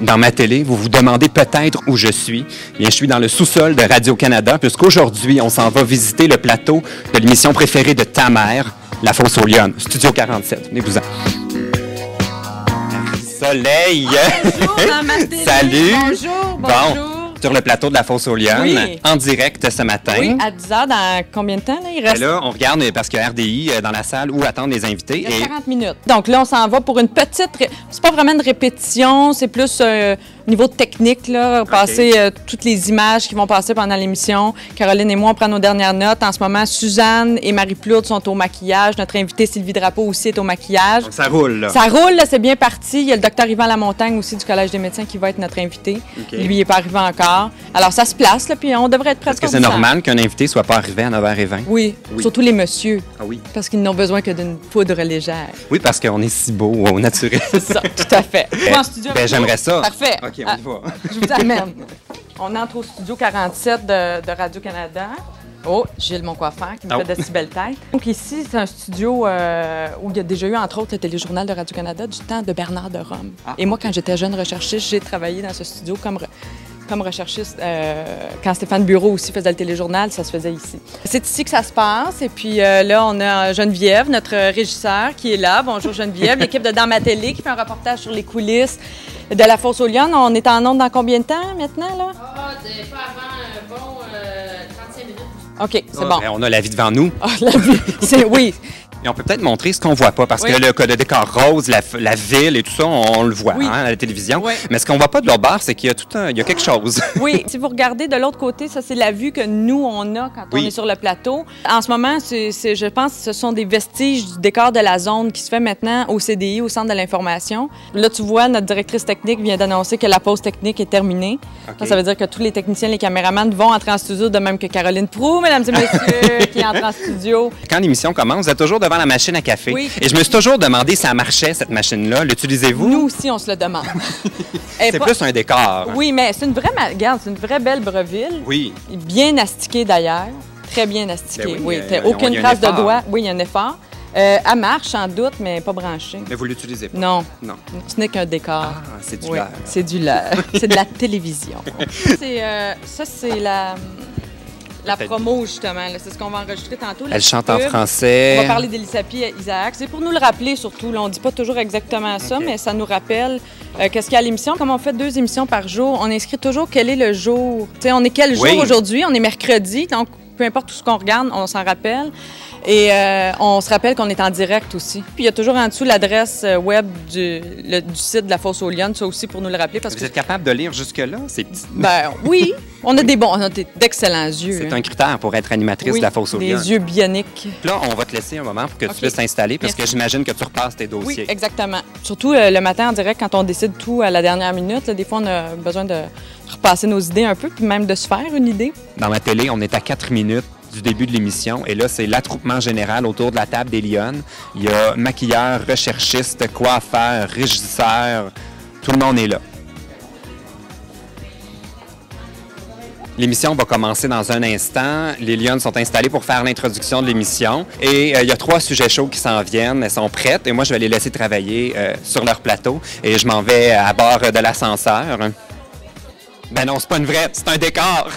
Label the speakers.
Speaker 1: dans ma télé, vous vous demandez peut-être où je suis. Bien, je suis dans le sous-sol de Radio-Canada, puisqu'aujourd'hui, on s'en va visiter le plateau de l'émission préférée de ta mère, La Fosse aux Lyonnes, Studio 47. Venez-vous-en. Soleil!
Speaker 2: Bonjour, dans ma télé.
Speaker 1: Salut!
Speaker 2: Bonjour,
Speaker 1: Bon,
Speaker 2: bonjour.
Speaker 1: sur le plateau de La Fosse aux Lyonnes,
Speaker 2: Oui.
Speaker 1: en direct ce matin.
Speaker 2: Oui, à 10 h, dans combien de temps? Là? Il
Speaker 1: Et
Speaker 2: reste,
Speaker 1: là, on regarde parce qu'il y a RDI dans la salle où attendent les invités.
Speaker 2: il reste 40 minutes. Donc là, on s'en va pour une petite... C'est pas vraiment une répétition, c'est plus niveau technique, là, passer toutes les images qui vont passer pendant l'émission. Caroline et moi, on prend nos dernières notes. En ce moment, Suzanne et Marie Plourde sont au maquillage. Notre invitée Sylvie Drapeau aussi est au maquillage.
Speaker 1: Donc, ça roule, là.
Speaker 2: Ça roule, là, c'est bien parti. Il y a le docteur Yvan Lamontagne aussi du Collège des médecins qui va être notre invité.
Speaker 1: OK.
Speaker 2: Lui, il n'est pas arrivé encore. Alors, ça se place, là, puis on devrait être presque
Speaker 1: Est-ce que c'est normal qu'un invité soit pas arrivé à 9h20?
Speaker 2: Oui,
Speaker 1: Oui.
Speaker 2: surtout les messieurs,
Speaker 1: Ah oui.
Speaker 2: parce qu'ils n'ont besoin que d'une poudre légère.
Speaker 1: Oui, parce qu'on est si beau au naturel.
Speaker 2: C'est ça, tout à fait. En studio avec nous?
Speaker 1: J'aimerais ça.
Speaker 2: Parfait.
Speaker 1: OK, on y va.
Speaker 2: Je vous amène. On entre au studio 47 de Radio-Canada. Oh, Gilles, mon coiffeur, qui me fait de si belles têtes. Donc ici, c'est un studio où il y a déjà eu, entre autres, le téléjournal de Radio-Canada du temps de Bernard de Rome. Et moi, quand j'étais jeune recherchiste, j'ai travaillé dans ce studio comme recherchiste. Quand Stéphane Bureau aussi faisait le téléjournal, ça se faisait ici. C'est ici que ça se passe. Et puis là, on a Geneviève, notre régisseur, qui est là. Bonjour Geneviève, l'équipe de Dans ma télé qui fait un reportage sur les coulisses de La Fosse aux Lyonnes. On est en ondes dans combien de temps maintenant, là?
Speaker 3: Pas avant un bon 35 minutes.
Speaker 2: OK, c'est bon.
Speaker 1: Ben, on a la vie devant nous.
Speaker 2: Ah, oui.
Speaker 1: Et on peut peut-être montrer ce qu'on voit pas, parce
Speaker 2: Oui.
Speaker 1: que le décor rose, la ville et tout ça, on le voit
Speaker 2: Oui.
Speaker 1: à la télévision.
Speaker 2: Oui.
Speaker 1: Mais ce qu'on voit pas de l'autre bord, c'est qu'il y a il y a quelque chose.
Speaker 2: Oui, si vous regardez de l'autre côté, ça, c'est la vue que nous, on a quand
Speaker 1: Oui.
Speaker 2: on est sur le plateau. En ce moment, je pense que ce sont des vestiges du décor de la zone qui se fait maintenant au CDI, au Centre de l'information. Là, tu vois, notre directrice technique vient d'annoncer que la pause technique est terminée.
Speaker 1: OK.
Speaker 2: Ça veut dire que tous les techniciens, les caméramans vont entrer en studio, de même que Caroline Proulx, mesdames et messieurs, qui entre en studio.
Speaker 1: Quand l'émission commence, vous êtes toujours devant la machine à café.
Speaker 2: Oui.
Speaker 1: Et je me suis toujours demandé si ça marchait, cette machine-là. L'utilisez-vous?
Speaker 2: Nous aussi, on se le demande.
Speaker 1: C'est plus un décor.
Speaker 2: Oui, mais c'est une vraie, regarde, c'est une vraie belle Breville.
Speaker 1: Oui.
Speaker 2: Bien astiquée d'ailleurs. Très bien astiquée.
Speaker 1: Ben oui,
Speaker 2: oui,
Speaker 1: il y a
Speaker 2: aucune
Speaker 1: un
Speaker 2: trace de
Speaker 1: effort.
Speaker 2: doigt. Oui, il y a un effort. Elle marche, sans doute, mais pas branchée.
Speaker 1: Mais vous l'utilisez pas?
Speaker 2: Non,
Speaker 1: Non.
Speaker 2: ce n'est qu'un décor.
Speaker 1: Ah, c'est du
Speaker 2: Oui,
Speaker 1: leurre.
Speaker 2: c'est du leurre. C'est de la télévision. Ça, c'est la promo, justement. là. C'est ce qu'on va enregistrer tantôt. la
Speaker 1: Elle chante en
Speaker 2: pub.
Speaker 1: français.
Speaker 2: On va parler d'Elisapie et Isaac. C'est pour nous le rappeler, surtout. Là, on ne dit pas toujours exactement ça,
Speaker 1: OK.
Speaker 2: mais ça nous rappelle qu'est-ce qu'il y a à l'émission. Comme on fait 2 émissions par jour, on inscrit toujours quel est le jour. T'sais, on est quel jour
Speaker 1: Oui.
Speaker 2: aujourd'hui? On est mercredi, donc peu importe tout ce qu'on regarde, on s'en rappelle. Et on se rappelle qu'on est en direct aussi. Puis il y a toujours en dessous l'adresse web du site de La Fosse aux Lyonnes, ça aussi pour nous le rappeler. Parce
Speaker 1: Vous
Speaker 2: que,
Speaker 1: êtes capable de lire jusque-là? C'est petit.
Speaker 2: ben oui, on a d'excellents yeux.
Speaker 1: C'est
Speaker 2: hein.
Speaker 1: un critère pour être animatrice
Speaker 2: Oui,
Speaker 1: de La Fosse aux Lyonnes.
Speaker 2: des yeux bioniques.
Speaker 1: Là, on va te laisser un moment pour que tu
Speaker 2: OK.
Speaker 1: puisses t'installer, parce
Speaker 2: Merci.
Speaker 1: que j'imagine que tu repasses tes
Speaker 2: Oui,
Speaker 1: dossiers.
Speaker 2: exactement. Surtout le matin en direct, quand on décide tout à la dernière minute, là, des fois, on a besoin de repasser nos idées un peu, puis même de se faire une idée.
Speaker 1: Dans ma télé, on est à 4 minutes du début de l'émission. Et là, c'est l'attroupement général autour de la table des Lyonnes. Il y a maquilleurs, recherchistes, coiffeurs, régisseurs. Tout le monde est là. L'émission va commencer dans un instant. Les Lyonnes sont installées pour faire l'introduction de l'émission. Et il y a 3 sujets chauds qui s'en viennent. Elles sont prêtes. Et moi, je vais les laisser travailler sur leur plateau. Et je m'en vais à bord de l'ascenseur. Ben non, c'est pas une vraie, c'est un décor.